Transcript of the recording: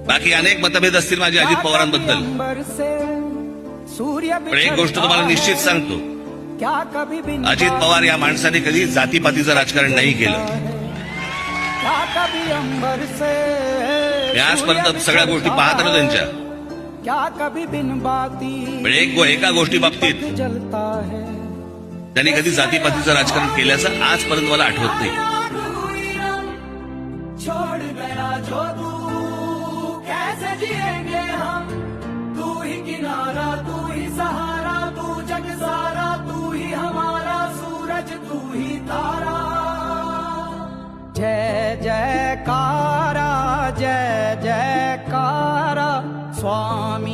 बाकी अनेक मतभेद असतील माझे अजित पवारांबद्दल, पण एक गोष्ट तुम्हाला निश्चित सांगतो, अजित पवार या माणसाने कधी जातीपातीचं राजकारण नाही केलं. मी आजपर्यंत सगळ्या गोष्टी पाहत आलो त्यांच्या, पण एका गोष्टी बाबतीत त्यांनी कधी जातीपातीचं राजकारण केल्याचं आजपर्यंत मला आठवत नाही. छोड़ गया जो तू कैसे जिएंगे हम, तू ही किनारा तू ही सहारा तू जग सारा तू ही हमारा सूरज तू ही तारा. जय जयकारा स्वामी